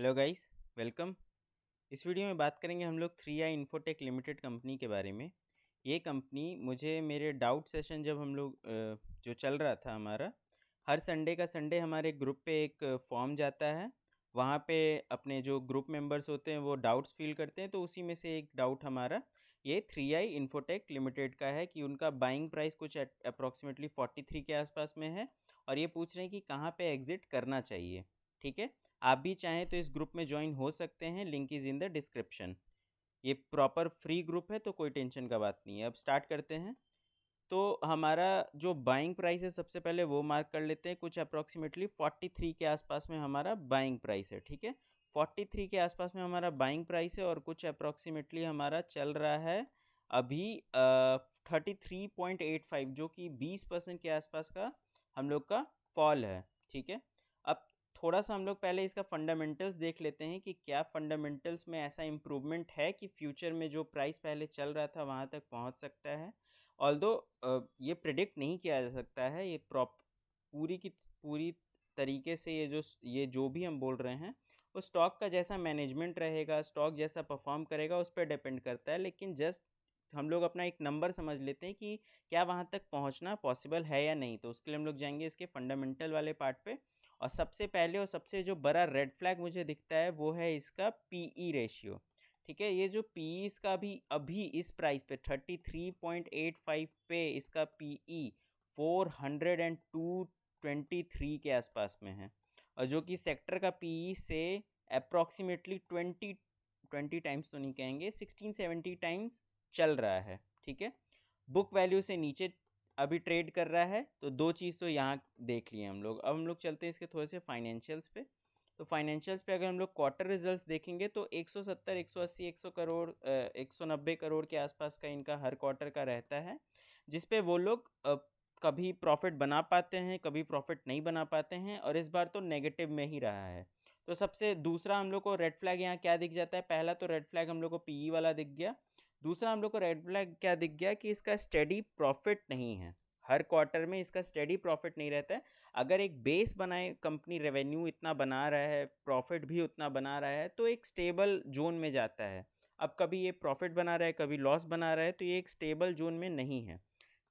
Hello guys, welcome. इस video में बात करेंगे हम लोग 3i इन्फोटेक लिमिटेड कंपनी के बारे में। ये कंपनी मुझे मेरे डाउट सेशन जब हम लोग जो चल रहा था हमारा, हर संडे का संडे हमारे ग्रुप पे एक फॉर्म जाता है। वहाँ पे अपने जो ग्रुप मेंबर्स होते हैं वो डाउट्स फ़ील करते हैं, तो उसी में से एक डाउट हमारा ये 3i इन्फोटेक लिमिटेड का है कि उनका बाइंग प्राइस कुछ अप्रॉक्सीमेटली 43 के आसपास में है और ये पूछ रहे हैं कि कहाँ पे एग्ज़िट करना चाहिए। ठीक है? आप भी चाहें तो इस ग्रुप में ज्वाइन हो सकते हैं, link is in the description. ये प्रॉपर फ्री ग्रुप है तो कोई टेंशन का बात नहीं है। अब स्टार्ट करते हैं। तो हमारा जो बाइंग प्राइस है सबसे पहले वो मार्क कर लेते हैं। कुछ अप्रॉक्सीमेटली 43 के आसपास में हमारा बाइंग प्राइस है। ठीक है, 43 के आसपास में हमारा बाइंग प्राइस है और कुछ अप्रॉक्सीमेटली हमारा चल रहा है अभी 33.85, जो कि 20% के आसपास का हम लोग का फॉल है। ठीक है, अब थोड़ा सा हम लोग पहले इसका फंडामेंटल्स देख लेते हैं कि क्या फंडामेंटल्स में ऐसा इम्प्रूवमेंट है कि फ्यूचर में जो प्राइस पहले चल रहा था वहाँ तक पहुँच सकता है। ऑल्दो ये प्रिडिक्ट नहीं किया जा सकता है, ये पूरी की पूरी तरीके से ये जो भी हम बोल रहे हैं वो स्टॉक का जैसा मैनेजमेंट रहेगा, स्टॉक जैसा परफॉर्म करेगा उस पर डिपेंड करता है। लेकिन जस्ट हम लोग अपना एक नंबर समझ लेते हैं कि क्या वहाँ तक पहुँचना पॉसिबल है या नहीं। तो उसके लिए हम लोग जाएंगे इसके फंडामेंटल वाले पार्ट पे। और सबसे पहले और सबसे जो बड़ा रेड फ्लैग मुझे दिखता है वो है इसका पीई रेशियो। ठीक है, ये जो पी इसका भी अभी इस प्राइस पे 33.85 पे इसका पीई 402.23 के आसपास में है और जो कि सेक्टर का पीई से अप्रॉक्सीमेटली 20 टाइम्स तो नहीं कहेंगे, 16-17 टाइम्स चल रहा है। ठीक है, बुक वैल्यू से नीचे अभी ट्रेड कर रहा है। तो दो चीज़ तो यहाँ देख लिए हम लोग। अब हम लोग चलते हैं इसके थोड़े से फाइनेंशियल्स पे। तो फाइनेंशियल्स पे अगर हम लोग क्वार्टर रिजल्ट्स देखेंगे तो 170, 180, 100 करोड़ 190 करोड़ के आसपास का इनका हर क्वार्टर का रहता है, जिस पे वो लोग कभी प्रॉफिट बना पाते हैं, कभी प्रॉफिट नहीं बना पाते हैं और इस बार तो नेगेटिव में ही रहा है। तो सबसे दूसरा हम लोग को रेड फ्लैग यहाँ क्या दिख जाता है? पहला तो रेड फ्लैग हम लोग को पीई वाला दिख गया। दूसरा हम लोग को रेड फ्लैग क्या दिख गया कि इसका स्टेडी प्रॉफिट नहीं है। हर क्वार्टर में इसका स्टेडी प्रॉफिट नहीं रहता है। अगर एक बेस बनाए कंपनी, रेवेन्यू इतना बना रहा है, प्रॉफिट भी उतना बना रहा है, तो एक स्टेबल जोन में जाता है। अब कभी ये प्रॉफिट बना रहा है, कभी लॉस बना रहा है, तो ये एक स्टेबल जोन में नहीं है।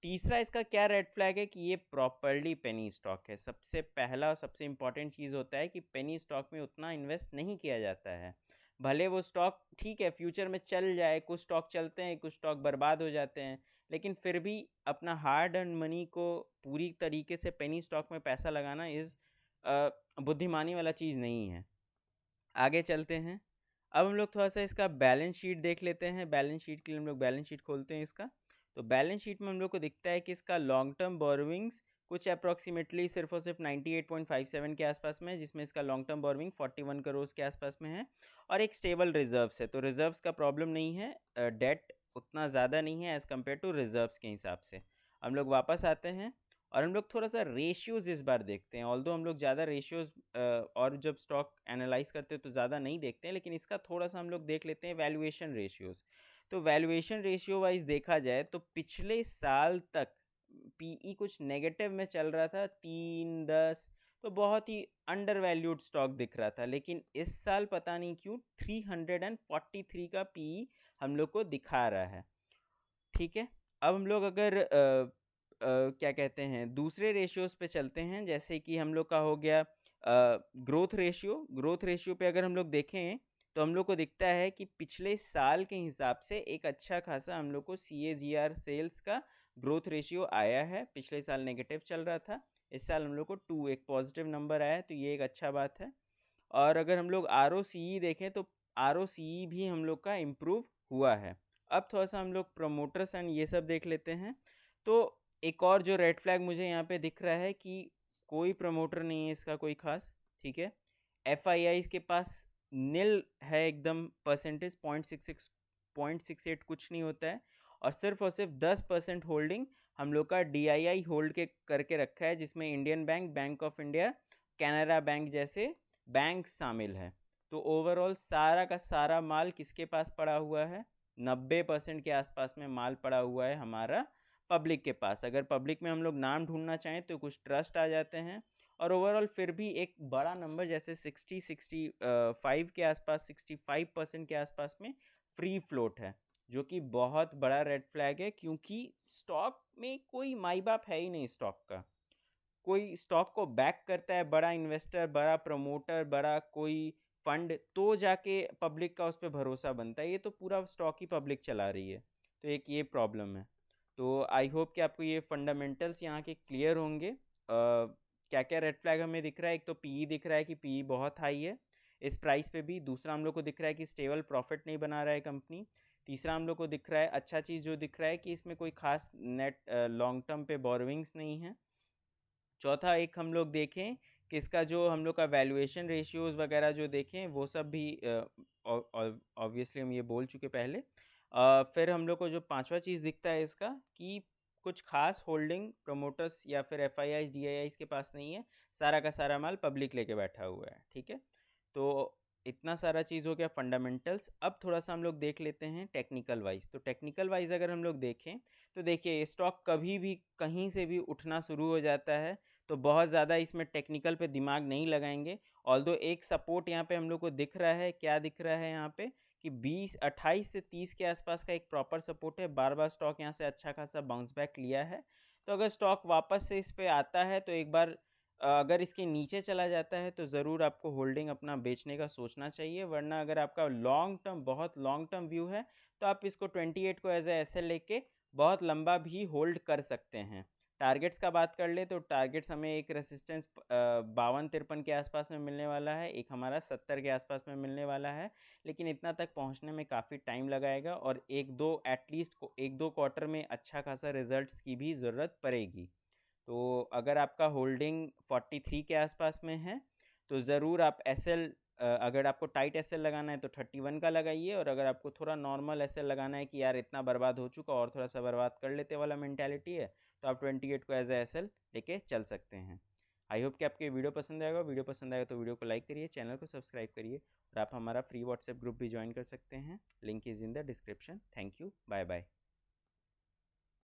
तीसरा इसका क्या रेड फ्लैग है कि ये प्रॉपरली पेनी स्टॉक है। सबसे पहला और सबसे इंपॉर्टेंट चीज़ होता है कि पेनी स्टॉक में उतना इन्वेस्ट नहीं किया जाता है। भले वो स्टॉक ठीक है फ्यूचर में चल जाए, कुछ स्टॉक चलते हैं, कुछ स्टॉक बर्बाद हो जाते हैं, लेकिन फिर भी अपना हार्ड अर्न मनी को पूरी तरीके से पेनी स्टॉक में पैसा लगाना बुद्धिमानी वाला चीज़ नहीं है। आगे चलते हैं। अब हम लोग थोड़ा सा इसका बैलेंस शीट देख लेते हैं। बैलेंस शीट के लिए हम लोग बैलेंस शीट खोलते हैं इसका। तो बैलेंस शीट में हम लोग को दिखता है कि इसका लॉन्ग टर्म बोरोविंग्स कुछ अप्रॉक्सीमेटली सिर्फ और सिर्फ 98.57 के आसपास में है, जिसमें इसका लॉन्ग टर्म बोरोविंग 41 करोड़ के आसपास में है और एक स्टेबल रिजर्व्स है। तो रिजर्व्स का प्रॉब्लम नहीं है, डेट उतना ज़्यादा नहीं है एज़ कम्पेयर टू रिजर्व्स के हिसाब से। हम लोग वापस आते हैं और हम लोग थोड़ा सा रेशियोज़ इस बार देखते हैं। ऑल्दो हम लोग ज़्यादा रेशियोज़ और जब स्टॉक एनालाइज करते हैं तो ज़्यादा नहीं देखते हैं, लेकिन इसका थोड़ा सा हम लोग देख लेते हैं वैल्यूएशन रेशियोज़। तो वैल्यूएशन रेशियो वाइज देखा जाए तो पिछले साल तक पीई कुछ नेगेटिव में चल रहा था, 3-10, तो बहुत ही अंडर वैल्यूड स्टॉक दिख रहा था। लेकिन इस साल पता नहीं क्यों 343 का पीई हम लोग को दिखा रहा है। ठीक है, अब हम लोग अगर क्या कहते हैं दूसरे रेशियोज़ पे चलते हैं, जैसे कि हम लोग का हो गया ग्रोथ रेशियो। ग्रोथ रेशियो पे अगर हम लोग देखें तो हम लोग को दिखता है कि पिछले साल के हिसाब से एक अच्छा खासा हम लोग को CAGR सेल्स का ग्रोथ रेशियो आया है। पिछले साल नेगेटिव चल रहा था, इस साल हम लोग को 2 एक पॉजिटिव नंबर आया है, तो ये एक अच्छा बात है। और अगर हम लोग ROCE देखें तो ROCE भी हम लोग का इम्प्रूव हुआ है। अब थोड़ा सा हम लोग प्रमोटर्स एंड ये सब देख लेते हैं। तो एक और जो रेड फ्लैग मुझे यहाँ पे दिख रहा है कि कोई प्रमोटर नहीं है इसका कोई खास। ठीक है, FIIs के पास नील है एकदम, परसेंटेज 0.66 कुछ नहीं होता है और सिर्फ 10% होल्डिंग हम लोग का DII होल्ड के करके रखा है, जिसमें Indian bank, bank of India, Canara bank जैसे बैंक शामिल है। तो ओवरऑल सारा का सारा माल किसके पास पड़ा हुआ है? 90% के आसपास में माल पड़ा हुआ है हमारा पब्लिक के पास। अगर पब्लिक में हम लोग नाम ढूंढना चाहें तो कुछ ट्रस्ट आ जाते हैं और ओवरऑल फिर भी एक बड़ा नंबर जैसे 65 के आसपास, 65% के आसपास में फ्री फ्लोट है, जो कि बहुत बड़ा रेड फ्लैग है, क्योंकि स्टॉक में कोई माई बाप है ही नहीं स्टॉक का। कोई स्टॉक को बैक करता है बड़ा इन्वेस्टर, बड़ा प्रमोटर, बड़ा कोई फंड, तो जाके पब्लिक का उस पर भरोसा बनता है। ये तो पूरा स्टॉक ही पब्लिक चला रही है, तो एक ये प्रॉब्लम है। तो आई होप कि आपको ये फंडामेंटल्स यहाँ के क्लियर होंगे। क्या क्या रेड फ्लैग हमें दिख रहा है, एक तो पीई दिख रहा है कि पीई बहुत हाई है इस प्राइस पे भी। दूसरा हम लोग को दिख रहा है कि स्टेबल प्रॉफिट नहीं बना रहा है कंपनी। तीसरा हम लोग को दिख रहा है, अच्छा चीज़ जो दिख रहा है कि इसमें कोई खास नेट लॉन्ग टर्म पे बोरोविंग्स नहीं है। चौथा एक हम लोग देखें कि इसका जो हम लोग का वैल्यूएशन रेशियोज़ वगैरह जो देखें वो सब भी ऑब्वियसली हम ये बोल चुके पहले। फिर हम लोग को जो पांचवा चीज़ दिखता है इसका कि कुछ खास होल्डिंग प्रमोटर्स या फिर FIIs DIIs के पास नहीं है, सारा का सारा माल पब्लिक लेके बैठा हुआ है। ठीक है, तो इतना सारा चीज़ हो गया फंडामेंटल्स। अब थोड़ा सा हम लोग देख लेते हैं टेक्निकल वाइज। तो टेक्निकल वाइज अगर हम लोग देखें तो देखिए स्टॉक कभी भी कहीं से भी उठना शुरू हो जाता है, तो बहुत ज़्यादा इसमें टेक्निकल पे दिमाग नहीं लगाएंगे। ऑल्दो एक सपोर्ट यहाँ पे हम लोग को दिख रहा है, क्या दिख रहा है यहाँ पे कि 28 से 30 के आसपास का एक प्रॉपर सपोर्ट है। बार बार स्टॉक यहाँ से अच्छा खासा बाउंस बैक लिया है। तो अगर स्टॉक वापस से इस पे आता है तो एक बार अगर इसके नीचे चला जाता है तो ज़रूर आपको होल्डिंग अपना बेचने का सोचना चाहिए, वरना अगर आपका लॉन्ग टर्म, बहुत लॉन्ग टर्म व्यू है तो आप इसको 28 को एज ए एसएल लेके बहुत लंबा भी होल्ड कर सकते हैं। टारगेट्स का बात कर ले तो टारगेट्स हमें एक रेसिस्टेंस 52-53 के आसपास में मिलने वाला है, एक हमारा 70 के आसपास में मिलने वाला है। लेकिन इतना तक पहुंचने में काफ़ी टाइम लगाएगा और एक दो एटलीस्ट एक दो क्वार्टर में अच्छा खासा रिजल्ट्स की भी ज़रूरत पड़ेगी। तो अगर आपका होल्डिंग 43 के आसपास में है तो ज़रूर आप एसएल, अगर आपको टाइट एसएल लगाना है तो 31 का लगाइए, और अगर आपको थोड़ा नॉर्मल एसएल लगाना है कि यार इतना बर्बाद हो चुका और थोड़ा सा बर्बाद कर लेते वाला मेंटालिटी है, तो आप 28 को एज ए एसएल लेके चल सकते हैं। आई होप कि आपको ये वीडियो पसंद आएगा। वीडियो पसंद आएगा तो वीडियो को लाइक करिए, चैनल को सब्सक्राइब करिए, और आप हमारा फ्री व्हाट्सएप ग्रुप भी ज्वाइन कर सकते हैं। Link is in the description. Thank you, bye bye.